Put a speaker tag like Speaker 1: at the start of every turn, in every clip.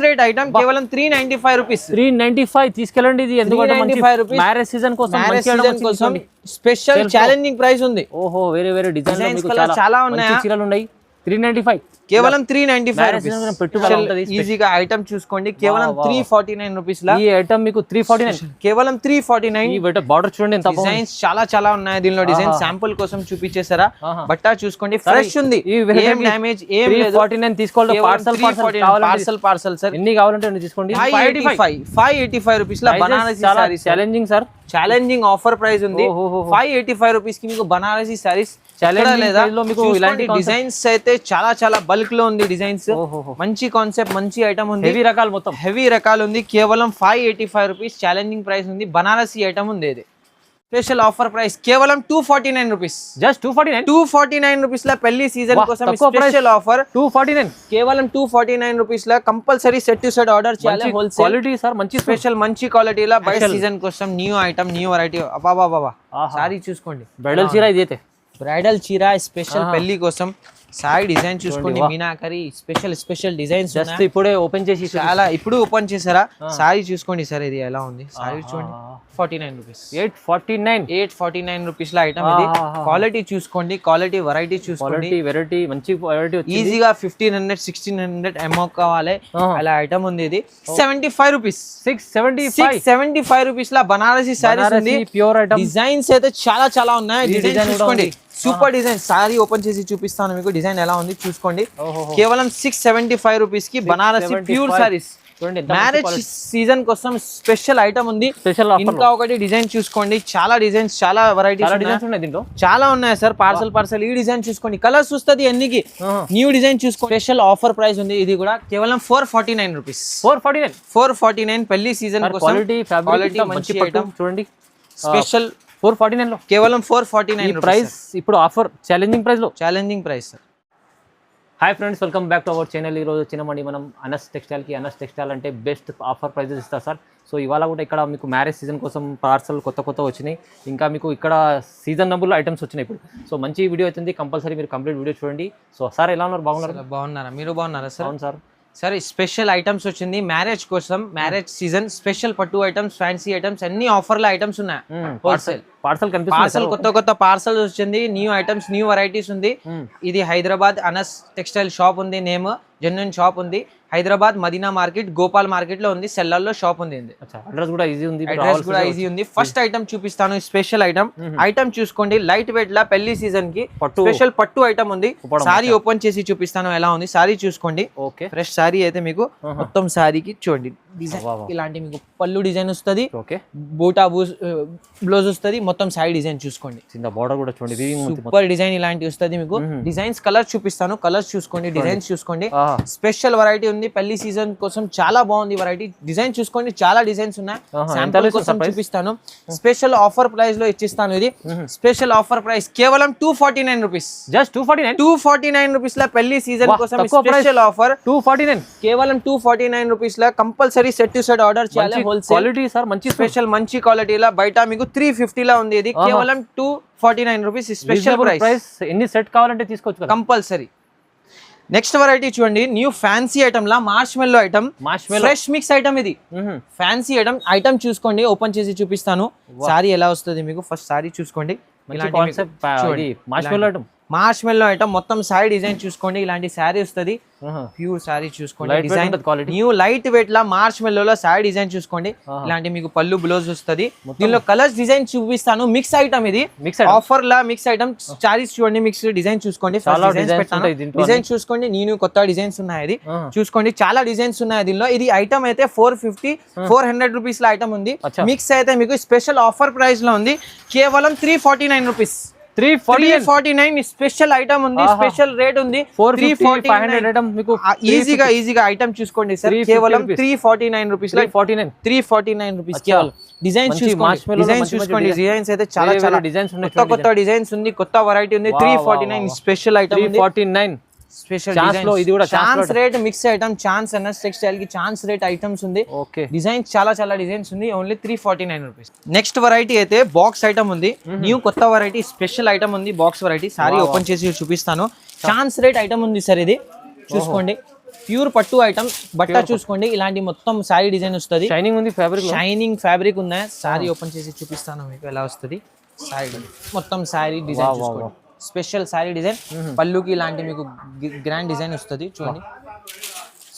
Speaker 1: Rate item కేవలం 395 rupees.
Speaker 2: 395 తీసుకెళ్ళండి. ఇది ఎందుకంటే మంచి మ్యారేజ్ సీజన్ కోసం
Speaker 1: స్పెషల్ ఛాలెంజింగ్ ప్రైస్ ఉంది.
Speaker 2: ఓహో, వేరే వేరే డిజైన్స్
Speaker 1: చాలా ఉన్నాయి.
Speaker 2: చీరలు ఉన్నాయి. 395
Speaker 1: కేవలం 395 రూపీస్. ఈజీగా ఐటమ్ చూసుకోండి. కేవలం 349 రూపీస్ లా
Speaker 2: ఈ ఐటమ్ మీకు 349.
Speaker 1: కేవలం 349.
Speaker 2: ఈ బార్డర్ చూడండి ఎంత
Speaker 1: డిజైన్స్ చాలా ఉన్నాయి దీనిలో. డిజైన్ శాంపుల్ కోసం చూపించేసారా. బట్ట చూసుకోండి, ఫ్రెష్ ఉంది, ఏం డ్యామేజ్ ఏం లేదు.
Speaker 2: 349 తీసుకోవాలి.
Speaker 1: పార్సల్ సార్,
Speaker 2: ఎన్ని కావాలంటే తీసుకోండి.
Speaker 1: 585 రూపీస్ లా Banarasi saris.
Speaker 2: Challenging sir,
Speaker 1: challenging offer price ఉంది. 585 రూపీస్ కి మీకు బనారసి సారీస్. ఇలాంటి డిజైన్స్ అయితే చాలా బల్క్ లో ఉంది. డిజైన్స్ మంచి కాన్సెప్ట్, మంచి ఐటమ్ ఉంది.
Speaker 2: హెవీ రకాలు, మొత్తం
Speaker 1: హెవీ రకాలు ఉంది. కేవలం 585 రూపీస్ ఛాలెంజింగ్ ప్రైస్ ఉంది. బనారసి ఐటమ్ ఉంది. ఇది స్పెషల్ ఆఫర్ ప్రైస్ కేవలం 249 రూపీస్.
Speaker 2: జస్ట్
Speaker 1: 249 రూపీస్ లా పెళ్లి సీజన్ కోసం స్పెషల్ ఆఫర్
Speaker 2: 249.
Speaker 1: కేవలం 249 rupees law compulsory set to set order చేయాలి. హోల్సేల్
Speaker 2: క్వాలిటీ సార్, మంచి
Speaker 1: స్పెషల్ మంచి క్వాలిటీ లా బయట సీజన్ కోసం new item, new variety. అబాబా sorry చూసుకోండి.
Speaker 2: బ్రైడల్ చీర ఇదైతే
Speaker 1: బ్రైడల్ చీర స్పెషల్ పెళ్లి కోసం సారీ డిజైన్ చూసుకోండి. మీనాకరి స్పెషల్ డిజైన్స్
Speaker 2: జస్ట్ ఇప్పుడే ఓపెన్ చేసి
Speaker 1: ఇప్పుడు ఓపెన్ చేసారా. సారీ చూసుకోండి సార్, ఇది ఎలా ఉంది. సారీ చూడండి. 49 రూపీస్. 849 రూపీస్ లా ఐటమ్ ఇది. క్వాలిటీ చూసుకోండి, క్వాలిటీ వెరైటీ చూసుకోండి.
Speaker 2: వెరైటీ మంచి వెరైటీ.
Speaker 1: ఈజీగా 1500 1600 అమౌంట్ కావాలి అలా ఐటమ్ ఉంది. ఇది 75 రూపీస్. 675 రూపీస్ లా బనారసి సారీస్ ఉంది.
Speaker 2: Pure item.
Speaker 1: డిజైన్స్ అయితే చాలా ఉన్నాయి. డిజైన్ చూసుకోండి, సూపర్ డిజైన్. సారీ ఓపెన్ చేసి చూపిస్తాను మీకు. డిజైన్ ఎలా ఉంది చూసుకోండి. కేవలం 675 రూపీస్ కి Banarasi pure saris. Marriage season కోసం స్పెషల్ ఐటమ్ ఉంది. ఇంకా ఒకటి డిజైన్ చూసుకోండి. చాలా డిజైన్స్, చాలా వెరైటీస్ ఉన్నాయి దీంట్లో. చాలా ఉన్నాయి సార్. పార్సల్ ఈ డిజైన్ చూసుకోండి. కలర్స్ వస్తుంది అన్నికి. న్యూ డిజైన్ చూసుకోండి. స్పెషల్ ఆఫర్ ప్రైస్ ఉంది. ఇది కూడా కేవలం 449 రూపీస్. 449 పెళ్లి సీజన్ కోసం. క్వాలిటీ మంచి ఐటమ్ చూడండి. స్పెషల్
Speaker 2: 449 లో
Speaker 1: కేవలం 449
Speaker 2: ప్రైస్. ఇప్పుడు offer challenging price sir. Hi friends, welcome back to our channel. ఈరోజు వచ్చినామండి మనం అనస్ టెక్స్టైల్ అంటే బెస్ట్ ఆఫర్ ప్రైజెస్ ఇస్తారు సార్. సో ఇవాళ కూడా ఇక్కడ మీకు మ్యారేజ్ సీజన్ కోసం పార్సల్ కొత్త వచ్చినాయి. ఇంకా మీకు ఇక్కడ సీజన్ నెంబర్లో ఐటమ్స్ వచ్చినాయి ఇప్పుడు. సో మంచి వీడియో అవుతుంది, కంపల్సరీ మీరు కంప్లీట్ వీడియో చూడండి. సో సార్ ఎలా ఉన్నారు?
Speaker 1: బాగున్నారా? మీరు బాగున్నారా సార్?
Speaker 2: అవును సార్.
Speaker 1: సరే, స్పెషల్ ఐటమ్స్ వచ్చింది మ్యారేజ్ కోసం. మ్యారేజ్ సీజన్ స్పెషల్ పట్టు ఐటమ్స్, ఫ్యాన్సీ ఐటమ్స్, అన్ని ఆఫర్ల ఐటమ్స్ ఉన్నాయి. పార్సల్ కొత్త పార్సల్స్ వచ్చింది. న్యూ ఐటమ్స్, న్యూ వెరైటీస్ ఉంది. ఇది హైదరాబాద్ అనస్ టెక్స్టైల్ షాప్ ఉంది. నేమ్ జెన్యున్ షాప్ ఉంది. హైదరాబాద్ మదీనా మార్కెట్, గోపాల్ మార్కెట్ లో ఉంది. సెల్లర్లో షాప్ ఉంది.
Speaker 2: అడ్రస్ కూడా ఈజీ ఉంది.
Speaker 1: ఫస్ట్ ఐటమ్ చూపిస్తాను. స్పెషల్ ఐటమ్ చూసుకోండి. లైట్ వెయిట్ లా పెళ్లి సీజన్ కి స్పెషల్ పట్టు ఐటమ్ ఉంది. సారీ ఓపెన్ చేసి చూపిస్తాను ఎలా ఉంది. సారీ చూసుకోండి. ఫ్రెష్ సారీ అయితే మీకు మొత్తం సారీకి చూడండి డిజైన్ ఇలాంటి మీకు పళ్ళు డిజైన్ వస్తుంది. బూటా బ్లౌజ్ వస్తుంది. మొత్తం సారీ డిజైన్ చూసుకోండి.
Speaker 2: బోర్డర్ కూడా చూడండి,
Speaker 1: సూపర్ డిజైన్ ఇలాంటి వస్తుంది మీకు. డిజైన్స్ కలర్స్ చూపిస్తాను. కలర్స్ చూసుకోండి, డిజైన్స్ చూసుకోండి. స్పెషల్ వెరైటీ ఉంది పెళ్లి సీజన్ కోసం. చాలా బాగుంది వెరైటీ. డిజైన్ చూసుకోండి, చాలా డిజైన్స్ ఉన్నాయి. శాంపుల్ కోసం చూపిస్తాను. స్పెషల్ ఆఫర్ ప్రైస్ లో ఇచ్చిస్తాను. ఇది స్పెషల్ ఆఫర్ ప్రైస్ కేవలం 249 రూపీస్.
Speaker 2: జస్ట్
Speaker 1: 249 రూపీస్ లా పెళ్లి సీజన్ కోసం స్పెషల్ ఆఫర్.
Speaker 2: 249
Speaker 1: కేవలం 249 rupees law compulsory set to set order చేయాలి. హోల్సేల్
Speaker 2: క్వాలిటీ సార్, మంచి
Speaker 1: స్పెషల్ మంచి క్వాలిటీ లా. బయట మీకు 350 లా ఉంది. ఇది కేవలం 249 రూపీస్ స్పెషల్ ప్రైస్.
Speaker 2: ఎన్ని సెట్ కావాలంటే తీసుకోవచ్చు
Speaker 1: కంపల్సరీ. నెక్స్ట్ వెరైటీ చూడండి. న్యూ ఫ్యాన్సీ ఐటమ్ లా మార్ష్ మెల్లో ఐటమ్, ఫ్రెష్ మిక్స్ ఐటమ్. ఇది ఫ్యాన్సీ ఐటమ్ చూసుకోండి. ఓపెన్ చేసి చూపిస్తాను. సారీ ఎలా వస్తుంది మీకు. ఫస్ట్ సారీ చూసుకోండి. మార్ష్ మెల్లో ఐటమ్ మొత్తం సారీ డిజైన్ చూసుకోండి. ఇలాంటి సారీ వస్తుంది. ప్యూర్ సారీ చూసుకోండి. డిజైన్ న్యూ లైట్ వెయిట్ లా మార్ష్ మెల్లో సారీ డిజైన్ చూసుకోండి. ఇలాంటి మీకు పళ్ళు బ్లౌజ్ వస్తుంది. దీనిలో కలర్స్ డిజైన్ చూపిస్తాను. మిక్స్ ఐటమ్ ఇది. ఆఫర్ లా మిక్స్ ఐటమ్. సారీస్ చూడండి, మిక్స్ డిజైన్ చూసుకోండి. డిజైన్ చూసుకోండి. నేను కొత్త డిజైన్స్ ఉన్నాయి. ఇది చూసుకోండి, చాలా డిజైన్స్ ఉన్నాయి దీనిలో. ఇది ఐటమ్ అయితే 400 రూపీస్ లో ఐటమ్ ఉంది. మిక్స్ అయితే మీకు స్పెషల్ ఆఫర్ ప్రైస్ లో ఉంది. కేవలం 349 రూపీస్. 349 స్పెషల్ ఐటమ్ ఉంది. స్పెషల్ రేట్ ఉంది.
Speaker 2: 500 ఐటమ్ మీకు
Speaker 1: ఈజీగా ఐటమ్ చూసుకోండి సార్. కేవలం 349 రూపీస్. 349 రూపీస్ కేవలం. డిజైన్స్ చూసుకోండి. డిజైన్స్ అయితే చాలా
Speaker 2: డిజైన్స్ ఉన్నాయి.
Speaker 1: కొత్త డిజైన్స్ ఉంది. కొత్త వెరైటీ ఉంది. 349 special item.
Speaker 2: 349
Speaker 1: special chance rate mix item. Chance Anas textile కి ఛాన్స్ రేట్ ఐటమ్స్ ఉంది. డిజైన్స్ చాలా డిజైన్స్ ఉంది. Only 349 rupees. నెక్స్ట్ వెరైటీ అయితే బాక్స్ ఐటమ్ ఉంది. న్యూ కొత్త వెరైటీ స్పెషల్ ఐటమ్ ఉంది. Box variety. సారీ ఓపెన్ చేసి చూపిస్తాను. ఛాన్స్ రేట్ ఐటమ్ ఉంది సార్. ఇది చూసుకోండి. ప్యూర్ పట్టు ఐటమ్. బట్ట చూసుకోండి, ఇలాంటి మొత్తం సారీ డిజైన్ వస్తుంది.
Speaker 2: షైనింగ్ ఉంది,
Speaker 1: షైనింగ్ ఫ్యాబ్రిక్ ఉందా. సారీ ఓపెన్ చేసి చూపిస్తాను మీకు ఎలా వస్తుంది. సారీ మొత్తం సారీ డిజైన్ చూసుకోండి, స్పెషల్ సారీ డిజైన్. పళ్ళుకి ఇలాంటి మీకు గ్రాండ్ డిజైన్ వస్తుంది చూడండి.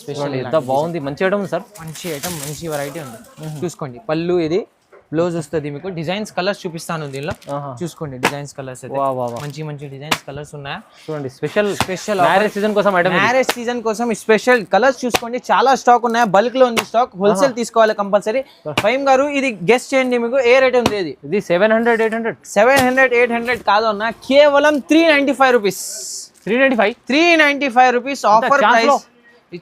Speaker 1: స్పెషల్
Speaker 2: ఎంత బాగుంది, మంచి ఐటమ్ సార్.
Speaker 1: మంచి ఐటమ్, మంచి వెరైటీ ఉంది. చూసుకోండి పళ్ళు, ఇది బ్లౌజ్ వస్తుంది మీకు. డిజైన్స్ కలర్స్ చూపిస్తాను దీనిలో, చూసుకోండి. డిజైన్స్ కలర్స్ అయితే మంచి మంచి డిజైన్స్ కలర్స్ ఉన్నాయి
Speaker 2: చూడండి. స్పెషల్
Speaker 1: మ్యారేజ్ సీజన్ కోసం ఐటమ్, మ్యారేజ్ సీజన్ కోసం స్పెషల్ కలర్స్ చూసుకోండి. చాలా స్టాక్ ఉన్నాయి, బల్క్ లో ఉంది స్టాక్. హోల్సేల్ తీసుకోవాలి కంపల్సరీ. ఫైమ్ గారు ఇది గెస్ట్ చేయండి, మీకు ఏ రేట్ ఉంది?
Speaker 2: ఇది 700, 800,
Speaker 1: 700, 800 కాదు అన్న, కేవలం 395 rupees. 395 rupees offer price.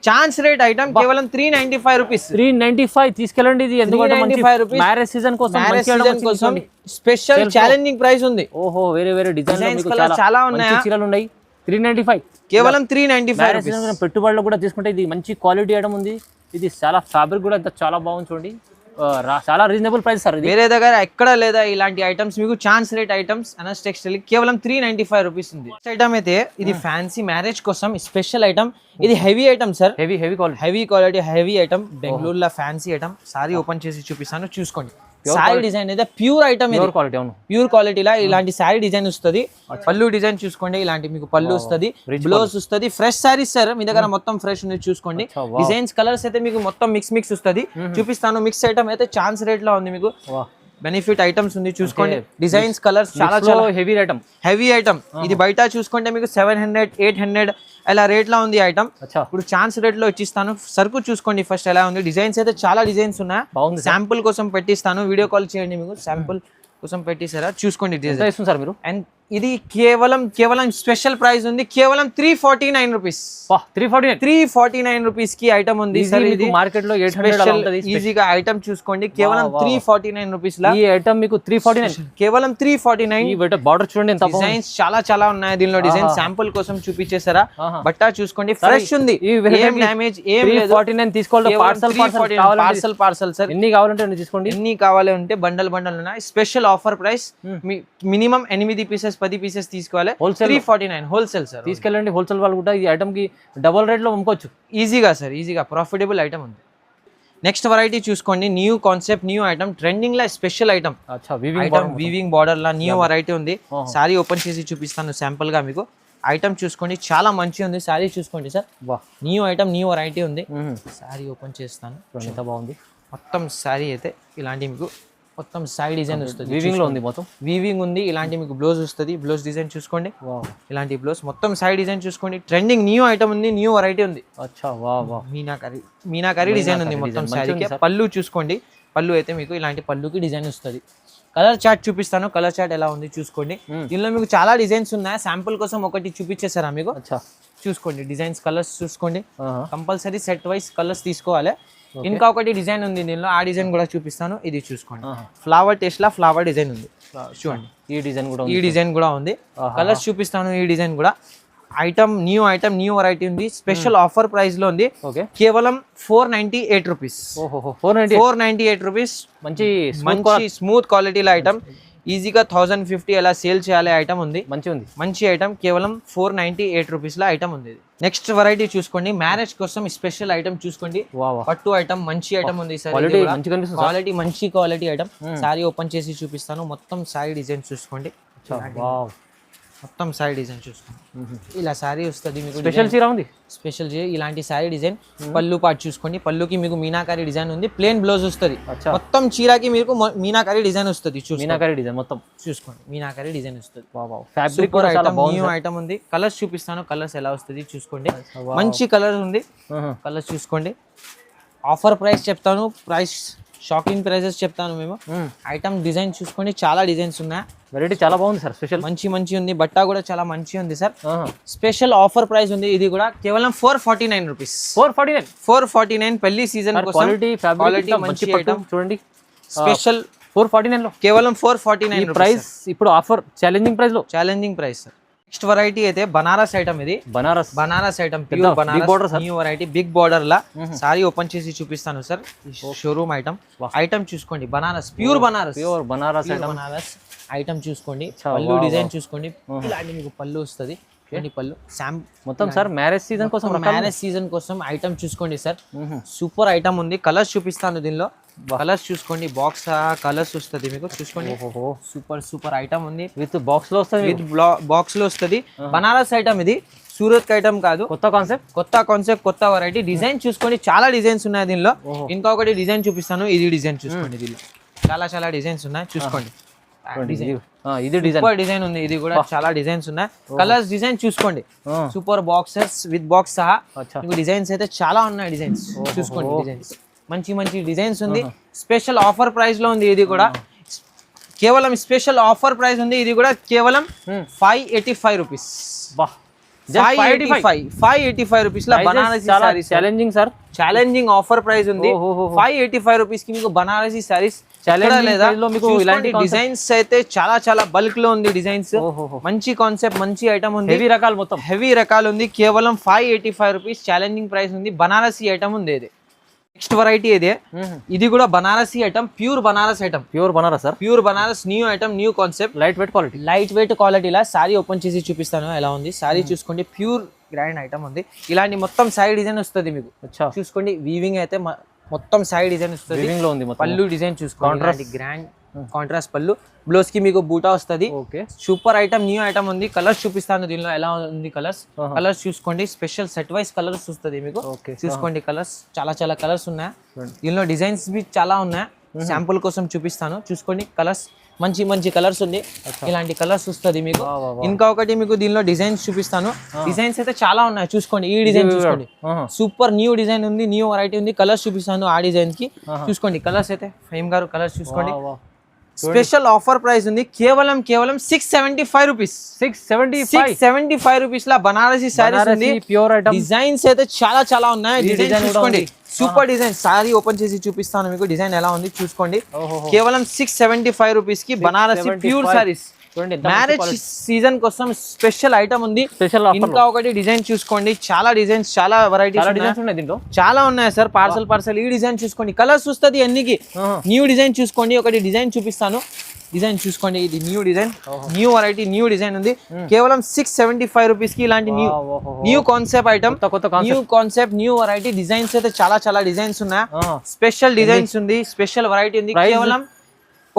Speaker 1: Chance rate item కేవలం 395 రూపీస్.
Speaker 2: 395 తీసుకెళ్ళండి. ఇది ఎందుకంటే మ్యారేజ్ సీజన్ కోసం
Speaker 1: స్పెషల్ ఛాలెంజింగ్ ప్రైస్ ఉంది.
Speaker 2: ఓహో, వేరే డిజైన్స్
Speaker 1: చాలా ఉన్నాయి,
Speaker 2: చీరలు ఉన్నాయి. 395
Speaker 1: కేవలం 395 రూపీస్.
Speaker 2: పెట్టుబడులు కూడా తీసుకుంటే ఇది మంచి క్వాలిటీ ఐటమ్ ఉంది. ఇది చాలా ఫ్యాబ్రిక్ కూడా చాలా బాగుంది చూడండి. చాలా రీజనబుల్ ప్రైస్ సార్.
Speaker 1: వేరే దగ్గర ఎక్కడ లేదా ఇలాంటి ఐటమ్స్ మీకు. Chance rate items Anas textile కేవలం 395 రూపీస్ ఉంది. ఐటమ్ అయితే ఇది ఫ్యాన్సీ మ్యారేజ్ కోసం స్పెషల్ ఐటమ్. ఇది heavy item sir, heavy quality heavy item. బెంగళూరులో ఫ్యాన్సీ ఐటమ్. సారీ ఓపెన్ చేసి చూపిస్తాను, చూసుకోండి. సారీ డిజైన్ అయితే ప్యూర్ ఐటమ్, ప్యూర్ క్వాలిటీలా ఇలాంటి సారీ డిజైన్ వస్తుంది. పళ్ళు డిజైన్ చూసుకోండి, ఇలాంటి మీకు పళ్ళు వస్తుంది, బ్లౌజ్ వస్తుంది. ఫ్రెష్ సారీస్ సార్ మీ దగ్గర మొత్తం ఫ్రెష్ ఉంది చూసుకోండి. డిజైన్స్ కలర్స్ అయితే మీకు మొత్తం మిక్స్ వస్తుంది. చూపిస్తాను. మిక్స్ ఐటమ్ అయితే ఛాన్స్ రేట్ లో ఉంది మీకు. బెనిఫిట్ ఐటమ్స్ ఉంది చూసుకోండి. డిజైన్స్ కలర్స్ చాలా హెవీ ఐటమ్. ఇది బయట చూసుకుంటే మీకు 700, 800 అలా రేట్ లో ఉంది ఐటమ్. ఇప్పుడు ఛాన్స్ రేట్ లో ఇచ్చిస్తాను. సరుకు చూసుకోండి ఫస్ట్ ఎలా ఉంది. డిజైన్స్ అయితే చాలా డిజైన్స్ ఉన్నాయి. శాంపుల్ కోసం పెట్టిస్తాను, వీడియో కాల్ చేయండి, మీకు శాంపుల్ కోసం పెట్టిస్తారా చూసుకోండి. డిజైన్
Speaker 2: సార్ మీరు.
Speaker 1: అండ్ ఇది కేవలం స్పెషల్ ప్రైస్ ఉంది. కేవలం 349 రూపీస్. 349 రూపీస్ కి ఐటమ్ ఉంది సార్. ఇది
Speaker 2: మార్కెట్ లో 800
Speaker 1: ఈజీగా ఐటమ్ చూసుకోండి. కేవలం 349 రూపీస్ లా
Speaker 2: ఈ ఐటమ్ మీకు 349,
Speaker 1: కేవలం 349.
Speaker 2: ఈ బార్డర్ చూడండి ఎంత
Speaker 1: డిజైన్స్ చాలా ఉన్నాయి దీనిలో. డిజైన్ శాంపుల్ కోసం చూపించేసారా. బట్ట చూసుకోండి, ఫ్రెష్ ఉంది, ఏం డ్యామేజ్ ఏం లేదు.
Speaker 2: 349 తీసుకోవాలి.
Speaker 1: Parcel sir.
Speaker 2: ఎన్ని కావాలంటే తీసుకోండి.
Speaker 1: ఎన్ని కావాలి ఉంటే బండల్ ఉన్నాయి. Special offer price. Minimum 8 pieces 10 pieces తీసుకోవాలి. 349 హోల్సేల్ సార్.
Speaker 2: తీసుకెళ్ళండి. హోల్సేల్ వాళ్ళు కూడా ఈ ఐటమ్ కి డబుల్ రేట్ లో అమ్ముకోవచ్చు
Speaker 1: ఈజీగా సార్. ఈజీగా ప్రాఫిటబుల్ ఐటమ్ ఉంది. నెక్స్ట్ వెరైటీ చూసుకోండి. New concept, new item, trending లా స్పెషల్ ఐటమ్. వీవింగ్ బార్డర్ లా న్యూ వెరైటీ ఉంది. సారీ ఓపెన్ చేసి చూపిస్తాను శాంపుల్ గా మీకు. ఐటమ్ చూసుకోండి, చాలా మంచిగా ఉంది. సారీ చూసుకోండి sir. New item, new variety ఉంది. సారీ ఓపెన్ చేస్తాను,
Speaker 2: ఎంత బాగుంది.
Speaker 1: మొత్తం సారీ అయితే ఇలాంటి మీకు మొత్తం సారీ డిజైన్ వస్తుంది.
Speaker 2: వీవింగ్ లో ఉంది, మొత్తం
Speaker 1: వీవింగ్ ఉంది. ఇలాంటి మీకు బ్లౌజ్ వస్తుంది. బ్లౌజ్ డిజైన్ చూసుకోండి, ఇలాంటి బ్లౌజ్ మొత్తం సారీ డిజైన్ చూసుకోండి. ట్రెండింగ్ న్యూ ఐటమ్ ఉంది, న్యూ వెరైటీ ఉంది. మీనాకరీ డిజైన్ ఉంది మొత్తం సారీకి. పళ్ళు చూసుకోండి. పళ్ళు అయితే మీకు ఇలాంటి పళ్ళుకి డిజైన్ వస్తుంది. కలర్ చార్ట్ చూపిస్తాను. కలర్ చార్ట్ ఎలా ఉంది చూసుకోండి. దీనిలో మీకు చాలా డిజైన్స్ ఉన్నాయి. శాంపుల్ కోసం ఒకటి చూపించేసారా మీకు. చూసుకోండి డిజైన్స్, కలర్స్ చూసుకోండి. కంపల్సరీ సెట్ వైస్ కలర్స్ తీసుకోవాలి. ఇంకా ఒకటి డిజైన్ ఉంది దీనిలో, ఆ డిజైన్ కూడా చూపిస్తాను. ఇది చూసుకోండి. ఫ్లవర్ టేస్ట్ లా ఫ్లవర్ డిజైన్ ఉంది చూడండి. ఈ డిజైన్ కూడా ఉంది. కలర్స్ చూపిస్తాను. ఈ డిజైన్ కూడా ఐటమ్, న్యూ వెరైటీ ఉంది. స్పెషల్ ఆఫర్ ప్రైస్ లో ఉంది. కేవలం 498 రూపీస్. 498 రూపీస్. మంచి స్మూత్ క్వాలిటీలో ఐటమ్. ఈజీగా 1050 అలా సేల్ చేయాలి ఐటమ్ ఉంది. మంచి ఐటమ్. కేవలం 498 రూపీస్ లో ఐటమ్ ఉంది. నెక్స్ట్ వెరైటీ చూసుకోండి. మ్యారేజ్ కోసం స్పెషల్ ఐటమ్ చూసుకోండి. పట్టు ఐటమ్, మంచి ఐటమ్ ఉంది సార్. క్వాలిటీ మంచి క్వాలిటీ ఐటమ్. సారీ ఓపెన్ చేసి చూపిస్తాను. మొత్తం సారీ డిజైన్ చూసుకోండి. మొత్తం సారీ డిజైన్ చూసుకోండి. ఇలా సారీ వస్తుంది మీకు.
Speaker 2: స్పెషల్ చీర ఉంది.
Speaker 1: స్పెషల్ ఇలాంటి సారీ డిజైన్. పళ్ళు పార్ట్ చూసుకోండి. పళ్ళుకి మీకు మీనాకారి డిజైన్ ఉంది. ప్లేన్ బ్లౌజ్ వస్తుంది. మొత్తం చీరకి మీకు మీనాకారి డిజైన్ వస్తుంది.
Speaker 2: మీనాకారి డిజైన్ మొత్తం చూసుకోండి.
Speaker 1: మీనాకారి డిజైన్ వస్తుంది.
Speaker 2: ఫ్యాబ్రిక్
Speaker 1: న్యూ ఐటమ్ ఉంది. కలర్స్ చూపిస్తాను. కలర్స్ ఎలా వస్తుంది చూసుకోండి. మంచి కలర్ ఉంది. కలర్స్ చూసుకోండి. ఆఫర్ ప్రైస్ చెప్తాను. ప్రైస్ షాకింగ్ ప్రైసెస్ చెప్తాను మేము. ఐటమ్ డిజైన్ చూసుకోండి. చాలా డిజైన్స్ ఉన్నాయి.
Speaker 2: వెరైటీ చాలా బాగుంది సార్. స్పెషల్ మంచి
Speaker 1: ఉంది. బట్ట కూడా చాలా మంచి ఉంది సార్. స్పెషల్ ఆఫర్ ప్రైస్ ఉంది. ఇది కూడా కేవలం 449 రూపీస్. 449 పెళ్లి సీజన్ క్వాలిటీ మంచి ఐటమ్ చూడండి. స్పెషల్
Speaker 2: 449 లో
Speaker 1: కేవలం 449
Speaker 2: ప్రైస్. ఇప్పుడు offer challenging price sir.
Speaker 1: Next variety అయితే బనారస్ ఐటమ్. ఇది Banaras item, pure Banaras new variety. Big border లా సారీ ఓపెన్ చేసి చూపిస్తాను సార్. షోరూమ్ ఐటమ్ చూసుకోండి. బనారస్, ప్యూర్ బనారస్ ఐటమ్ చూసుకోండి. పళ్ళు డిజైన్ చూసుకోండి. ఇలాంటి మీకు పళ్ళు వస్తుంది. చూడండి పళ్ళు
Speaker 2: మొత్తం సార్ మ్యారేజ్ సీజన్ కోసం
Speaker 1: మ్యారేజ్ సీజన్ కోసం ఐటమ్ చూసుకోండి సార్, సూపర్ ఐటమ్ ఉంది. కలర్స్ చూపిస్తాను దీనిలో, కలర్స్ చూసుకోండి. బాక్స్ కలర్స్ వస్తుంది మీకు, చూసుకోండి. సూపర్ సూపర్ ఐటమ్ ఉంది.
Speaker 2: విత్ బాక్స్ లో వస్తుంది,
Speaker 1: విత్ బాక్స్ లో వస్తుంది. బనారస్ ఐటమ్ ఇది, సూరత్ ఐటమ్ కాదు.
Speaker 2: కొత్త కాన్సెప్ట్, కొత్త
Speaker 1: వెరైటీ. డిజైన్ చూసుకోండి, చాలా డిజైన్స్ ఉన్నాయి దీనిలో. ఇంకొకటి డిజైన్ చూపిస్తాను, ఇది డిజైన్ చూసుకోండి. దీనిలో చాలా డిజైన్స్ ఉన్నాయి, చూసుకోండి.
Speaker 2: ఇది
Speaker 1: డిజైన్ ఉంది, ఇది కూడా చాలా డిజైన్స్ ఉన్నాయి. కలర్స్ డిజైన్ చూసుకోండి, సూపర్ బాక్సెస్ విత్ బాక్స్ సహా మీకు డిజైన్స్ అయితే చాలా ఉన్నాయి. డిజైన్స్ చూసుకోండి, డిజైన్స్ మంచి డిజైన్స్ ఉంది. స్పెషల్ ఆఫర్ ప్రైస్ లో ఉంది ఇది కూడా, కేవలం స్పెషల్ ఆఫర్ ప్రైస్ ఉంది. ఇది కూడా కేవలం 585 రూపీస్. 585 రూపీస్ లో Banarasi saris.
Speaker 2: Challenging sir,
Speaker 1: challenging offer price ఉంది. 585 రూపీస్ కి మీకు బనారసి సారీస్ లేదా మీకు ఇలాంటి డిజైన్స్ అయితే చాలా బల్క్ లో ఉంది. డిజైన్స్ మంచి కాన్సెప్ట్, మంచి ఐటమ్ ఉంది.
Speaker 2: హెవీ రకాలు, మొత్తం
Speaker 1: హెవీ రకాలు ఉంది. కేవలం 585 రూపీస్ ఛాలెంజింగ్ ప్రైస్ ఉంది. బనారసి ఐటమ్ ఉంది ఇది. నెక్స్ట్ వెరైటీ ఇదే, ఇది కూడా Banarasi item, pure Banaras item. Pure Banaras new item, new concept. Light weight క్వాలిటీలా సారీ ఓపెన్ చేసి చూపిస్తాను ఎలా ఉంది. సారీ చూసుకోండి, ప్యూర్ గ్రాండ్ ఐటమ్ ఉంది. ఇలాంటి మొత్తం సైడ్ డిజైన్ వస్తుంది మీకు, చూసుకోండి. వీవింగ్ అయితే మొత్తం సైడ్ డిజైన్ వస్తుంది. పళ్ళు డిజైన్ చూసుకోండి, గ్రాండ్ కాంట్రాస్ట్ పళ్ళు. బ్లౌజ్ కి మీకు బూటా వస్తుంది. సూపర్ ఐటమ్, న్యూ ఐటమ్ ఉంది. కలర్స్ చూపిస్తాను దీనిలో ఎలా ఉంది. కలర్స్ చూసుకోండి, స్పెషల్ సెట్ వైస్ కలర్స్ వస్తుంది మీకు, చూసుకోండి. కలర్స్ చాలా కలర్స్ ఉన్నాయి దీనిలో. డిజైన్స్ బి చాలా ఉన్నాయి, శాంపుల్ కోసం చూపిస్తాను, చూసుకోండి. కలర్స్ మంచి కలర్స్ ఉంది. ఇలాంటి కలర్స్ వస్తుంది మీకు. ఇంకా ఒకటి మీకు దీనిలో డిజైన్స్ చూపిస్తాను. డిజైన్స్ అయితే చాలా ఉన్నాయి, చూసుకోండి. ఈ డిజైన్ చూసుకోండి, సూపర్ న్యూ డిజైన్ ఉంది, న్యూ వెరైటీ ఉంది. కలర్స్ చూపిస్తాను ఆ డిజైన్ కి, చూసుకోండి. కలర్స్ అయితే ఫహీమ్ గారు కలర్స్ చూసుకోండి. స్పెషల్ ఆఫర్ ప్రైస్ ఉంది, కేవలం 675 రూపీస్. 675 రూపీస్ లా బనారసి సారీస్ ఉంది.
Speaker 2: Pure item.
Speaker 1: డిజైన్స్ అయితే చాలా ఉన్నాయి. డిజైన్ చూసుకోండి, సూపర్ డిజైన్. సారీ ఓపెన్ చేసి చూపిస్తాను మీకు, డిజైన్ ఎలా ఉంది చూసుకోండి. కేవలం 675 రూపీస్ కి Banarasi pure saris. Marriage season కోసం స్పెషల్ ఐటమ్ ఉంది. ఇంకా ఒకటి డిజైన్ చూసుకోండి, చాలా డిజైన్స్, చాలా వెరైటీస్ చాలా ఉన్నాయి సార్. పార్సల్ ఈ డిజైన్ చూసుకోండి. కలర్స్ వస్తుంది అన్నికి. న్యూ డిజైన్ చూసుకోండి, ఒకటి డిజైన్ చూపిస్తాను. డిజైన్ చూసుకోండి, ఇది new design, new variety, new design ఉంది. కేవలం 675 రూపీస్ కి ఇలాంటి new concept item, new concept, new variety. Designs అయితే చాలా డిజైన్స్ ఉన్నాయి. స్పెషల్ డిజైన్స్ ఉంది, స్పెషల్ వెరైటీ ఉంది. కేవలం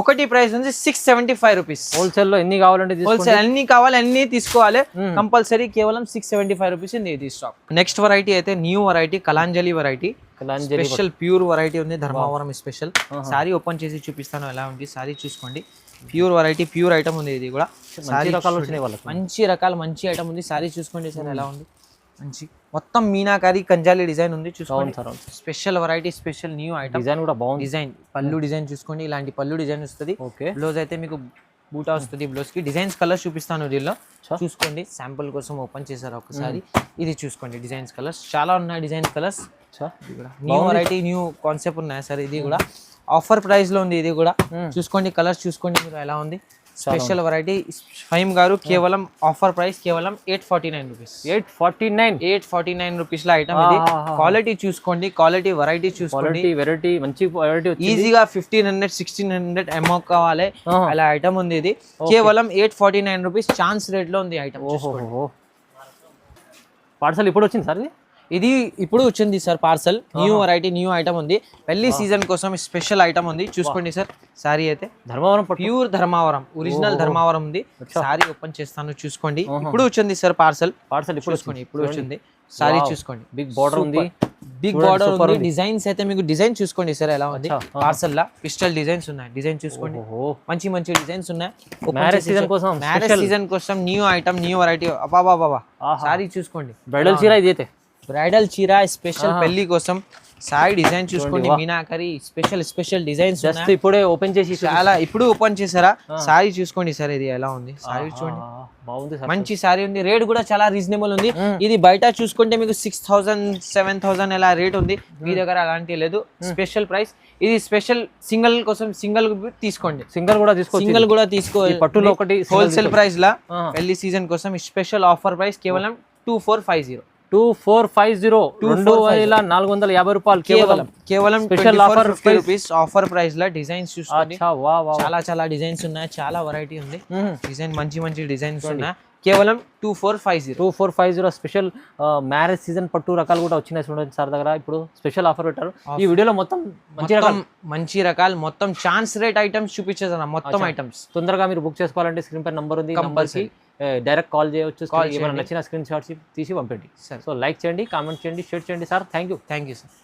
Speaker 1: ఒకటి ప్రైస్ ఉంది 675 రూపీస్.
Speaker 2: హోల్సేల్ లో ఎన్ని కావాలంటే
Speaker 1: హోల్సేల్ అన్ని కావాలి, అన్ని తీసుకోవాలి కంపల్సరీ. కేవలం 675 రూపీస్ ఉంది ఇది స్టాక్. నెక్స్ట్ వెరైటీ అయితే new variety, Kalanjali variety. Special pure variety ఉంది, ధర్మవరం స్పెషల్. సారీ ఓపెన్ చేసి చూపిస్తాను ఎలా ఉంది. సారీ చూసుకోండి, ప్యూర్ వెరైటీ, ప్యూర్ ఐటమ్ ఉంది. ఇది కూడా మంచి రకాలు, మంచి ఐటమ్ ఉంది. సారీ చూసుకోండి సార్ ఎలా ఉంది. మంచి మొత్తం మీనాకారి కంజాలి డిజైన్ ఉంది, చూసుకోండి. Special variety, special new item.
Speaker 2: Design కూడా బాగుంది.
Speaker 1: డిజైన్ పళ్ళు డిజైన్ చూసుకోండి, ఇలాంటి పళ్ళు డిజైన్ వస్తుంది. బ్లౌజ్ అయితే మీకు బూటా వస్తుంది. బ్లౌజ్ కి డిజైన్స్ కలర్స్ చూపిస్తాను దీనిలో, చూసుకోండి. శాంపుల్ కోసం ఓపెన్ చేశారు ఒకసారి. ఇది చూసుకోండి, డిజైన్స్ కలర్స్ చాలా ఉన్నాయి. Design colours new variety, new concept ఉన్నాయి సార్. ఇది కూడా ఆఫర్ ప్రైస్ లో ఉంది. ఇది కూడా చూసుకోండి, కలర్స్ చూసుకోండి మీరు ఎలా ఉంది. స్పెషల్ వెరైటీ ఫహీమ్ గారు, కేవలం ఆఫర్ ప్రైస్ కేవలం 849 రూపీస్. 849 రూపీస్ లో ఐటమ్ ఇది. క్వాలిటీ చూసుకోండి, క్వాలిటీ వెరైటీ చూసుకోండి.
Speaker 2: వెరైటీ మంచి వెరైటీ,
Speaker 1: ఈజీగా 1500 1600 అమౌ కావాలి అలా ఐటమ్ ఉంది. ఇది కేవలం 849 రూపీస్ ఛాన్స్ రేట్ లో ఉంది ఐటమ్.
Speaker 2: పార్సల్ ఇప్పుడు వచ్చింది సార్,
Speaker 1: ఇది ఇప్పుడు వచ్చింది sir parcel. New variety, new item ఉంది. పెళ్లి సీజన్ కోసం స్పెషల్ ఐటమ్ ఉంది, చూసుకోండి సార్. సారీ అయితే
Speaker 2: ధర్మవరం,
Speaker 1: ప్యూర్ ధర్మవరం, ఒరిజినల్ ధర్మవరం ఉంది. సారీ ఓపెన్ చేస్తాను, చూసుకోండి. ఇప్పుడు వచ్చింది సార్ పార్సల్. చూసుకోండి, ఇప్పుడు వచ్చింది. సారీ చూసుకోండి,
Speaker 2: బిగ్ బార్డర్ ఉంది.
Speaker 1: బిగ్ బార్డర్ ఉంది. డిజైన్స్ అయితే మీకు డిజైన్ చూసుకోండి సార్ ఎలా ఉంది. పార్సల్ లా పిస్టల్ డిజైన్స్ ఉన్నాయి. డిజైన్ చూసుకోండి, మంచి డిజైన్స్ ఉన్నాయి.
Speaker 2: మ్యారేజ్
Speaker 1: సీజన్ కోసం new item, new variety. అబాబా sorry చూసుకోండి.
Speaker 2: బ్రైడల్ చీర ఇది అయితే,
Speaker 1: బ్రైడల్ చీర స్పెషల్ పెళ్లి కోసం. సారీ డిజైన్ చూసుకోండి, మీనాకరి స్పెషల్ డిజైన్స్.
Speaker 2: జస్ట్ ఇప్పుడే ఓపెన్ చేసి
Speaker 1: చాలా ఇప్పుడు ఓపెన్ చేసారా. సారీ చూసుకోండి సార్, ఇది ఎలా ఉంది. సారీ చూడండి,
Speaker 2: బాగుంది,
Speaker 1: మంచి సారీ ఉంది. రేట్ కూడా చాలా రీజనబుల్ ఉంది. ఇది బయట చూసుకుంటే మీకు 6000 7000 ఎలా రేట్ ఉంది. మీ దగ్గర అలాంటి లేదు. స్పెషల్ ప్రైస్ ఇది. స్పెషల్ సింగిల్ కోసం సింగిల్ తీసుకోండి.
Speaker 2: సింగిల్ కూడా తీసుకోవాలి. పట్టులో ఒకటి
Speaker 1: హోల్సేల్ ప్రైస్ లా పెళ్లి సీజన్ కోసం స్పెషల్ ఆఫర్ ప్రైస్ కేవలం 2450.
Speaker 2: 2450 రూపాయలు
Speaker 1: కేవలం
Speaker 2: special offer
Speaker 1: rupees offer price లా. డిజైన్స్ చూసుకోండి, చాలా డిజైన్స్ ఉన్నాయి, చాలా వెరైటీ ఉంది. డిజైన్ మంచి డిజైన్స్ ఉన్నాయి. కేవలం 2450.
Speaker 2: 2450 స్పెషల్ మ్యారేజ్ సీజన్ పట్టు రకాలు కూడా వచ్చినాయి చూడండి సార్ దగ్గర. ఇప్పుడు స్పెషల్ ఆఫర్ పెట్టారు ఈ వీడియోలో. మొత్తం
Speaker 1: మంచి రకాలు, మొత్తం ఛాన్స్ రేట్ ఐటమ్స్ చూపించేసాను, మొత్తం ఐటమ్స్.
Speaker 2: తొందరగా మీరు బుక్ చేసుకోవాలంటే స్క్రీన్ పై నంబర్ ఉంది, నంబర్కి డైరెక్ట్ కాల్ చేయవచ్చు. ఏమైనా నచ్చిన స్క్రీన్ షాట్స్ తీసి పంపండి. సో లైక్ చేయండి, కామెంట్ చేయండి, షేర్ చేయండి సార్. Thank you
Speaker 1: sir.